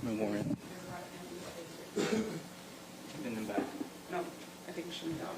Memorial. In the back. No, I think we should move on.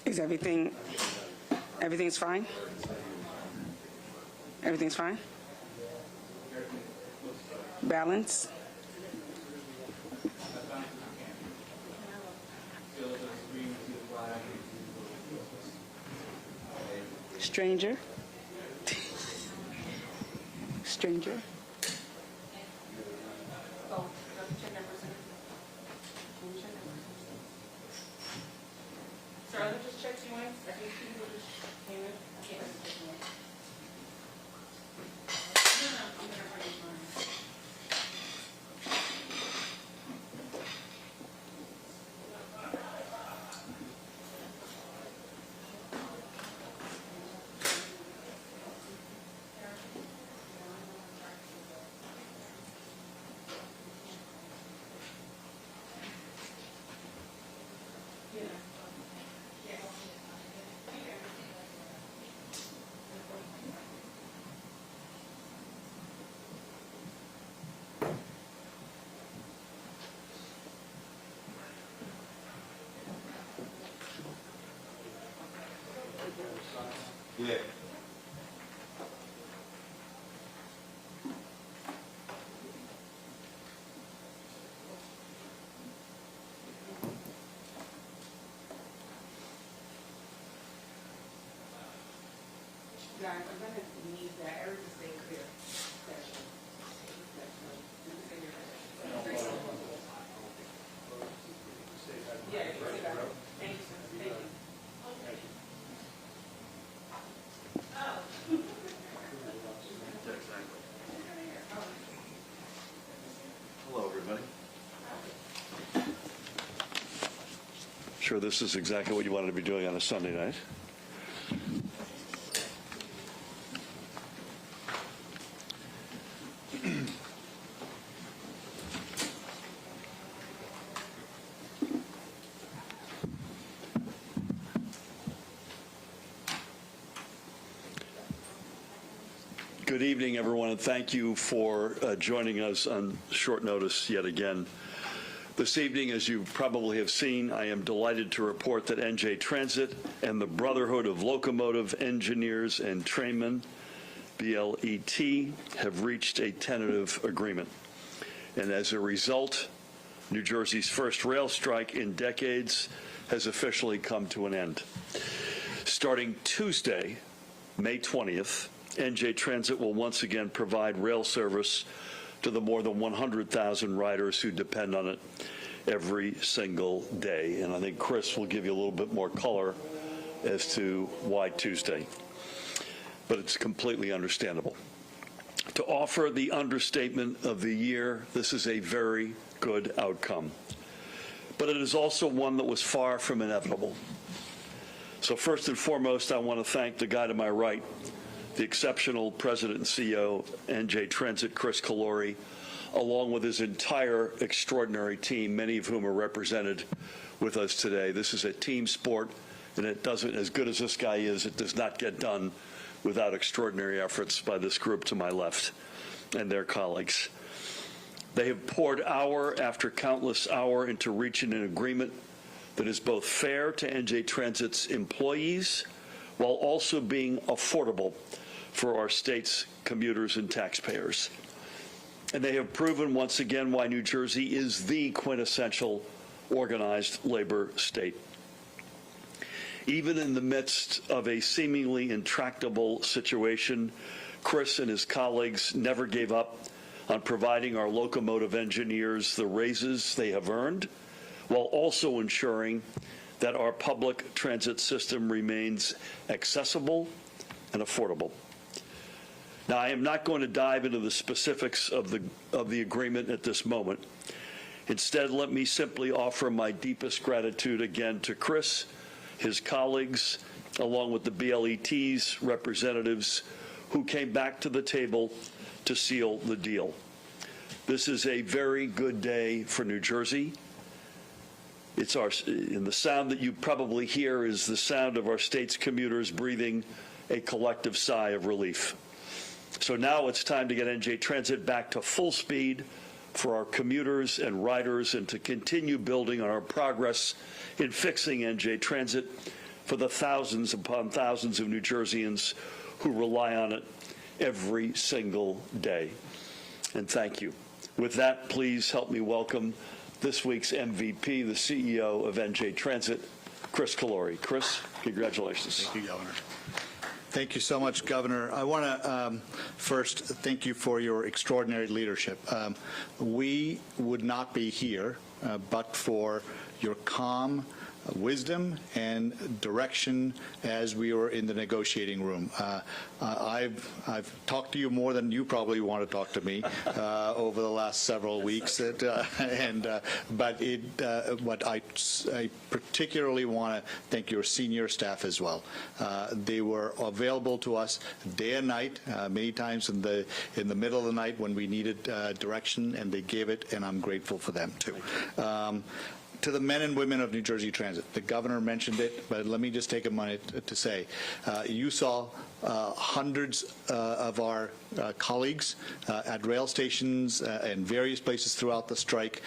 Is everything's fine? Everything's fine? Balance? Stranger? Stranger? Yeah. Guys, I'm going to need that. Everything stay clear. Yeah, thank you, sir. Thank you. Hello, everybody. Sure, this is exactly what you wanted to be doing on a Sunday night. Good evening, everyone, and thank you for joining us on short notice yet again. This evening, as you probably have seen, I am delighted to report that NJ Transit and the Brotherhood of Locomotive Engineers and Trainmen, BLET, have reached a tentative agreement. And as a result, New Jersey's first rail strike in decades has officially come to an end. Starting Tuesday, May 20th, NJ Transit will once again provide rail service to the more than 100,000 riders who depend on it every single day. And I think Chris will give you a little bit more color as to why Tuesday. But it's completely understandable. To offer the understatement of the year, this is a very good outcome. But it is also one that was far from inevitable. So first and foremost, I want to thank the guy to my right, the exceptional President and CEO, NJ Transit, Chris Calori, along with his entire extraordinary team, many of whom are represented with us today. This is a team sport, and it doesn't, as good as this guy is, it does not get done without extraordinary efforts by this group to my left and their colleagues. They have poured hour after countless hour into reaching an agreement that is both fair to NJ Transit's employees while also being affordable for our state's commuters and taxpayers. And they have proven once again why New Jersey is the quintessential organized labor state. Even in the midst of a seemingly intractable situation, Chris and his colleagues never gave up on providing our locomotive engineers the raises they have earned, while also ensuring that our public transit system remains accessible and affordable. Now, I am not going to dive into the specifics of the agreement at this moment. Instead, let me simply offer my deepest gratitude again to Chris, his colleagues, along with the BLET's representatives who came back to the table to seal the deal. This is a very good day for New Jersey. And the sound that you probably hear is the sound of our state's commuters breathing a collective sigh of relief. So now it's time to get NJ Transit back to full speed for our commuters and riders, and to continue building on our progress in fixing NJ Transit for the thousands upon thousands of New Jerseyans who rely on it every single day. And thank you. With that, please help me welcome this week's MVP, the CEO of NJ Transit, Chris Calori. Chris, congratulations. Thank you, Governor. Thank you so much, Governor. I want to first thank you for your extraordinary leadership. We would not be here but for your calm wisdom and direction as we were in the negotiating room. I've talked to you more than you probably want to talk to me over the last several weeks, but I particularly want to thank your senior staff as well. They were available to us day and night, many times in the middle of the night when we needed direction, and they gave it, and I'm grateful for them too. To the men and women of New Jersey Transit, the governor mentioned it, but let me just take a minute to say, you saw hundreds of our colleagues at rail stations and various places throughout the strike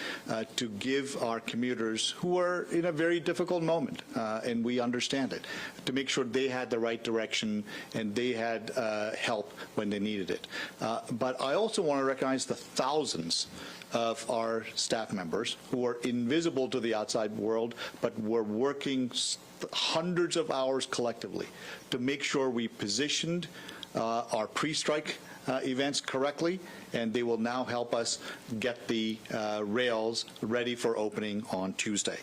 to give our commuters, who are in a very difficult moment, and we understand it, to make sure they had the right direction and they had help when they needed it. But I also want to recognize the thousands of our staff members who are invisible to the outside world, but were working hundreds of hours collectively to make sure we positioned our pre-strike events correctly, and they will now help us get the rails ready for opening on Tuesday.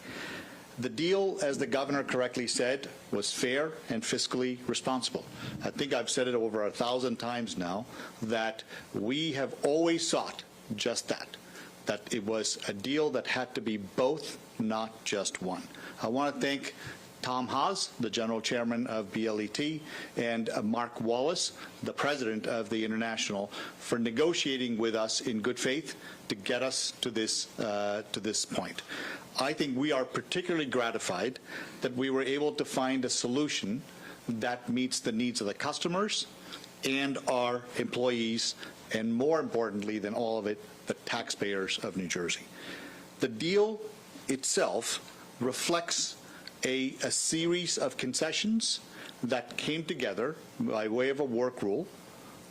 The deal, as the governor correctly said, was fair and fiscally responsible. I think I've said it over 1,000 times now that we have always sought just that it was a deal that had to be both, not just one. I want to thank Tom Haas, the general chairman of BLET, and Mark Wallace, the president of the International, for negotiating with us in good faith to get us to this point. I think we are particularly gratified that we were able to find a solution that meets the needs of the customers and our employees, and more importantly than all of it, the taxpayers of New Jersey. The deal itself reflects a series of concessions that came together by way of a work rule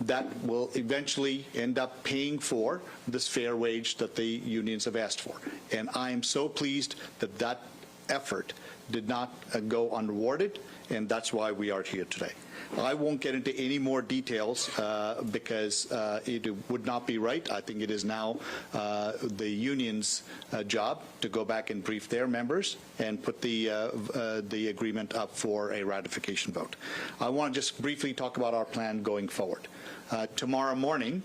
that will eventually end up paying for this fair wage that the unions have asked for. And I am so pleased that that effort did not go unrewarded, and that's why we are here today. I won't get into any more details because it would not be right. I think it is now the union's job to go back and brief their members and put the agreement up for a ratification vote. I want to just briefly talk about our plan going forward. Tomorrow morning,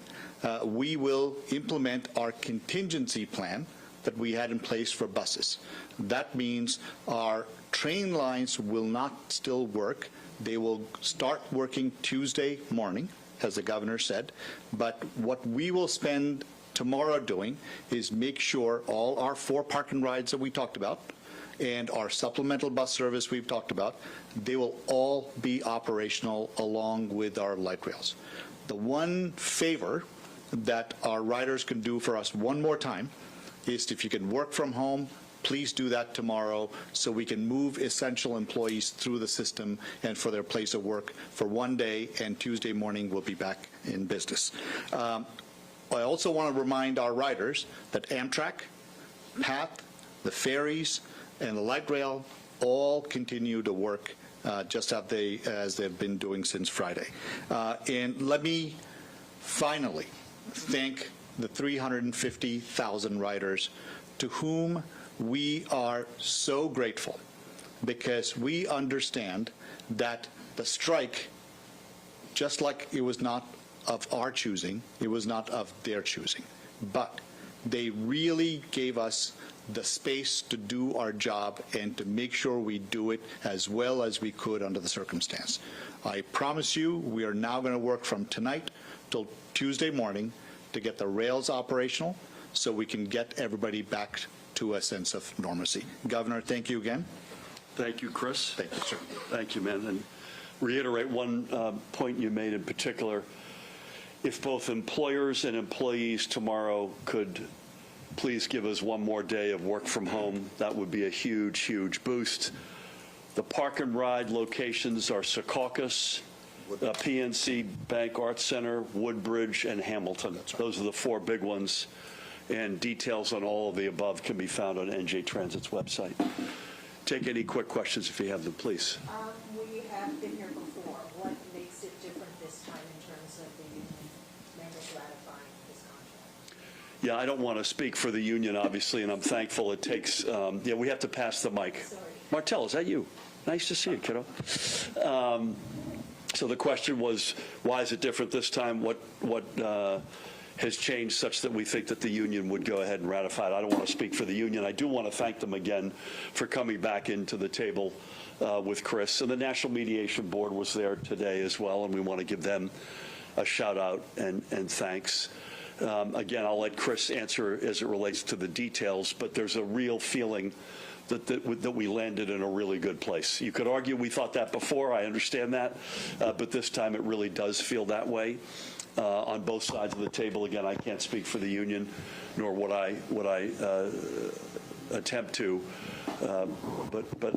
we will implement our contingency plan that we had in place for buses. That means our train lines will not still work. They will start working Tuesday morning, as the governor said. But what we will spend tomorrow doing is make sure all our 4 park and rides that we talked about and our supplemental bus service we've talked about, they will all be operational along with our light rails. The one favor that our riders can do for us one more time is, if you can work from home, please do that tomorrow so we can move essential employees through the system and for their place of work for one day, and Tuesday morning we'll be back in business. I also want to remind our riders that Amtrak, PATH, the ferries, and the light rail all continue to work just as they've been doing since Friday. And let me finally thank the 350,000 riders to whom we are so grateful, because we understand that the strike, just like it was not of our choosing, it was not of their choosing, but they really gave us the space to do our job and to make sure we do it as well as we could under the circumstance. I promise you, we are now going to work from tonight till Tuesday morning to get the rails operational so we can get everybody back to a sense of normalcy. Governor, thank you again. Thank you, Chris. Thank you, sir. Thank you, man. And reiterate one point you made in particular. If both employers and employees tomorrow could please give us one more day of work from home, that would be a huge, huge boost. The park and ride locations are Secaucus, PNC Bank Arts Center, Woodbridge, and Hamilton. That's right. Those are the four big ones. And details on all of the above can be found on NJ Transit's website. Take any quick questions if you have them, please. We have been here before. What makes it different this time in terms of the union members ratifying this contract? Yeah, I don't want to speak for the union, obviously, and I'm thankful it takes, yeah, we have to pass the mic. Sorry. Martell, is that you? Nice to see you, kiddo. So the question was, why is it different this time? What has changed such that we think that the union would go ahead and ratify it? I don't want to speak for the union. I do want to thank them again for coming back into the table with Chris. And the National Mediation Board was there today as well, and we want to give them a shout out and thanks. Again, I'll let Chris answer as it relates to the details, but there's a real feeling that we landed in a really good place. You could argue we thought that before, I understand that, but this time it really does feel that way on both sides of the table. Again, I can't speak for the union, nor would I attempt to, but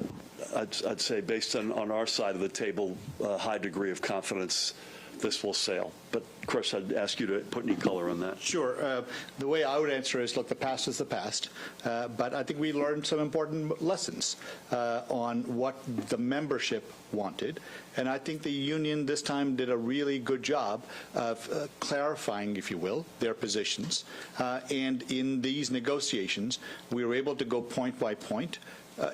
I'd say based on our side of the table, a high degree of confidence this will sail. But Chris, I'd ask you to put any color on that. Sure. The way I would answer is, look, the past is the past, but I think we learned some important lessons on what the membership wanted, and I think the union this time did a really good job of clarifying, if you will, their positions, and in these negotiations, we were able to go point by point.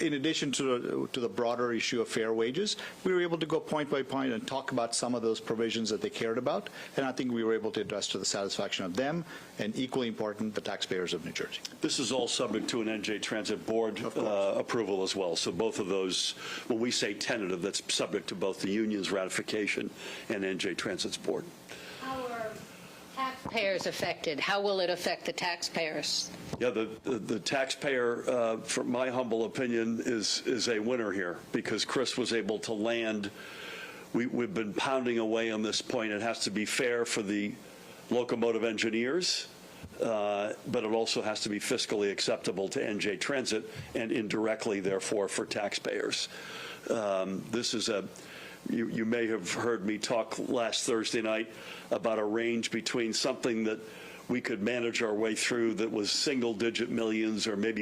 In addition to the broader issue of fair wages, we were able to go point by point and talk about some of those provisions that they cared about, and I think we were able to address to the satisfaction of them, and equally important, the taxpayers of New Jersey. This is all subject to an NJ Transit Board approval as well, so both of those, when we say tentative, that's subject to both the union's ratification and NJ Transit's board. How are taxpayers affected? How will it affect the taxpayers? Yeah, the taxpayer, from my humble opinion, is a winner here because Chris was able to land. We've been pounding away on this point. It has to be fair for the locomotive engineers, but it also has to be fiscally acceptable to NJ Transit and indirectly, therefore, for taxpayers. This is you may have heard me talk last Thursday night about a range between something that we could manage our way through that was single-digit millions or maybe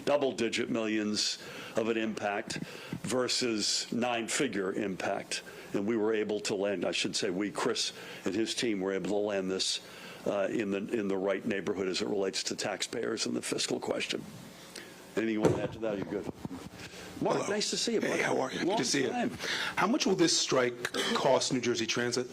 double-digit millions of an impact versus nine-figure impact. And we were able to land, I should say Chris and his team were able to land this in the right neighborhood as it relates to taxpayers and the fiscal question. Anything you want to add to that? You're good. Mark, Hello. nice to see you, buddy. Hey, how are you? Long Good to see time. you. How much will this strike cost New Jersey Transit?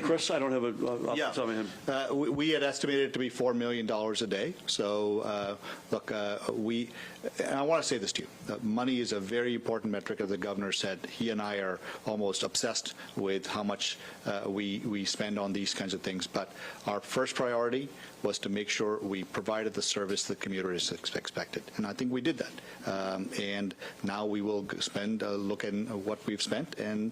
Chris, I don't have a off the top of my head. We had estimated it to be $4 million a day. So, look, and I want to say this to you. Money is a very important metric, as the governor said. He and I are almost obsessed with how much we spend on these kinds of things. But our first priority was to make sure we provided the service the commuters expected. And I think we did that. And now we will spend a look at what we've spent and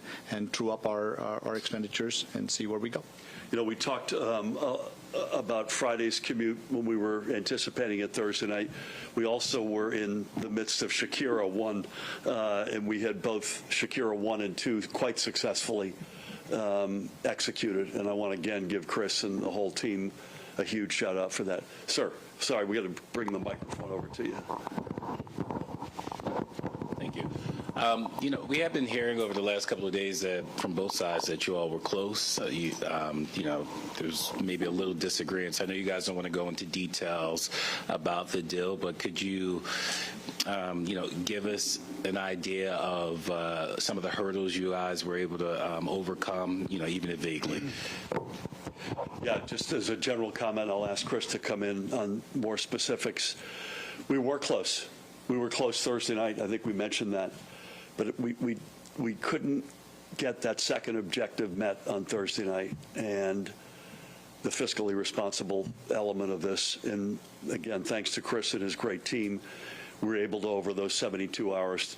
true up our expenditures and see where we go. You know, we talked about Friday's commute when we were anticipating it Thursday night. We also were in the midst of Shakira 1, and we had both Shakira 1 and 2 quite successfully executed. And I want to again give Chris and the whole team a huge shout out for that. Sir, sorry, we got to bring the microphone over to you. Thank you. We have been hearing over the last couple of days that from both sides that you all were close. There's maybe a little disagreement. I know you guys don't want to go into details about the deal, but could you, give us an idea of some of the hurdles you guys were able to overcome, even if vaguely? Yeah, just as a general comment, I'll ask Chris to come in on more specifics. We were close. We were close Thursday night. I think we mentioned that. But we couldn't get that second objective met on Thursday night, and the fiscally responsible element of this. And again, thanks to Chris and his great team, we were able to, over those 72 hours,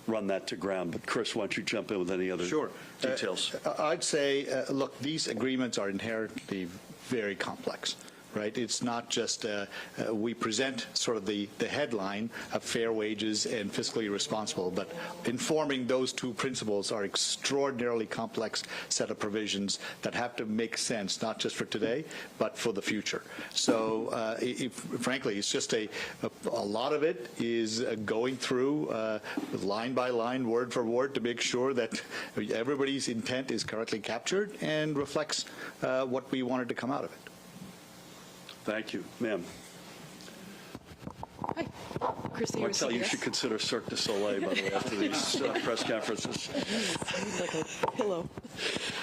run that to ground. But Chris, why don't you jump in with any other details? I'd say, look, these agreements are inherently very complex. Right? It's not just we present sort of the headline of fair wages and fiscally responsible, but informing those two principles are extraordinarily complex set of provisions that have to make sense, not just for today, but for the future. So frankly, it's just a lot of it is going through line by line, word for word, to make sure that everybody's intent is correctly captured and reflects what we wanted to come out of it. Thank you. Ma'am. Hi, Christy. Martel, you should consider Cirque du Soleil, by the way, after these press conferences. I need like a pillow.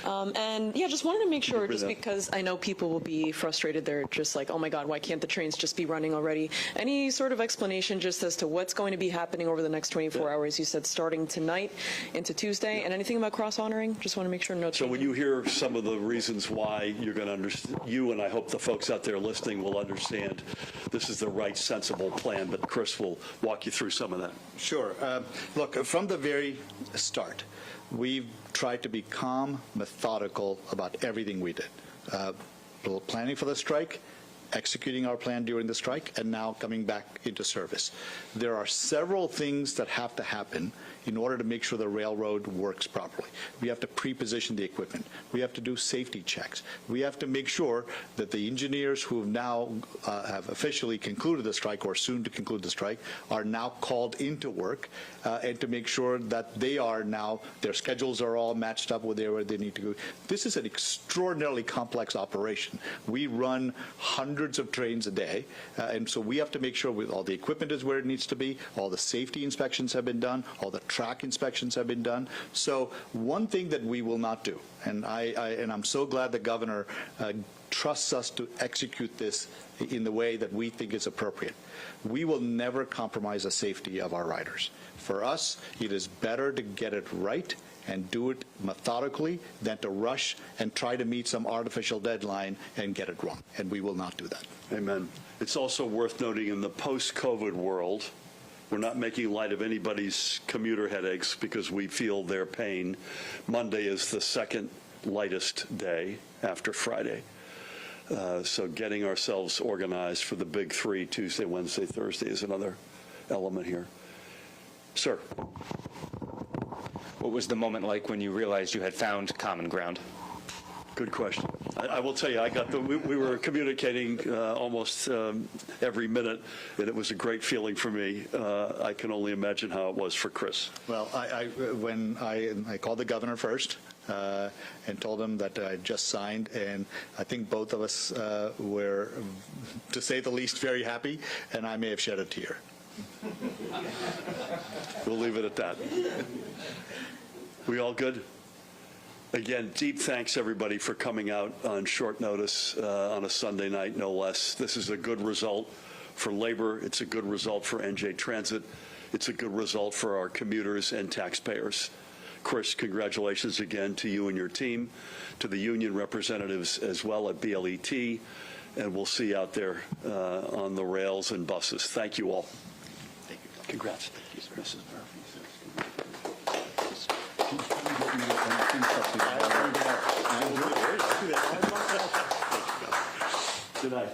And yeah, just wanted to make sure, just because I know people will be frustrated. They're just like, oh my God, why can't the trains just be running already? Any sort of explanation just as to what's going to be happening over the next 24 hours? You said starting tonight into Tuesday, and anything about cross-honoring? Just want to make sure no changes. So when you hear some of the reasons why, you're going to understand, you and I hope the folks out there listening will understand this is the right, sensible plan, but Chris will walk you through some of that. Sure. Look, from the very start, we've tried to be calm, methodical about everything we did. Planning for the strike, executing our plan during the strike, and now coming back into service. There are several things that have to happen in order to make sure the railroad works properly. We have to pre-position the equipment. We have to do safety checks. We have to make sure that the engineers who now have officially concluded the strike or soon to conclude the strike are now called into work and to make sure that they are now, their schedules are all matched up with where they need to go. This is an extraordinarily complex operation. We run hundreds of trains a day, and so we have to make sure all the equipment is where it needs to be, all the safety inspections have been done, all the track inspections have been done. So one thing that we will not do, and I'm so glad the governor trusts us to execute this in the way that we think is appropriate. We will never compromise the safety of our riders. For us, it is better to get it right and do it methodically than to rush and try to meet some artificial deadline and get it wrong. And we will not do that. Amen. It's also worth noting in the post-COVID world, we're not making light of anybody's commuter headaches because we feel their pain. Monday is the second lightest day after Friday. So getting ourselves organized for the big three, Tuesday, Wednesday, Thursday, is another element here. Sir. What was the moment like when you realized you had found common ground? Good question. I will tell you, we were communicating almost every minute, and it was a great feeling for me. I can only imagine how it was for Chris. Well, when I called the governor first and told him that I just signed, and I think both of us were, to say the least, very happy, and I may have shed a tear. We'll leave it at that. We all good? Again, deep thanks, everybody, for coming out on short notice on a Sunday night, no less. This is a good result for labor. It's a good result for NJ Transit. It's a good result for our commuters and taxpayers. Chris, congratulations again to you and your team, to the union representatives as well at BLET, and we'll see you out there on the rails and buses. Thank you all. Thank you. Congrats. Mrs. Murphy. Good night.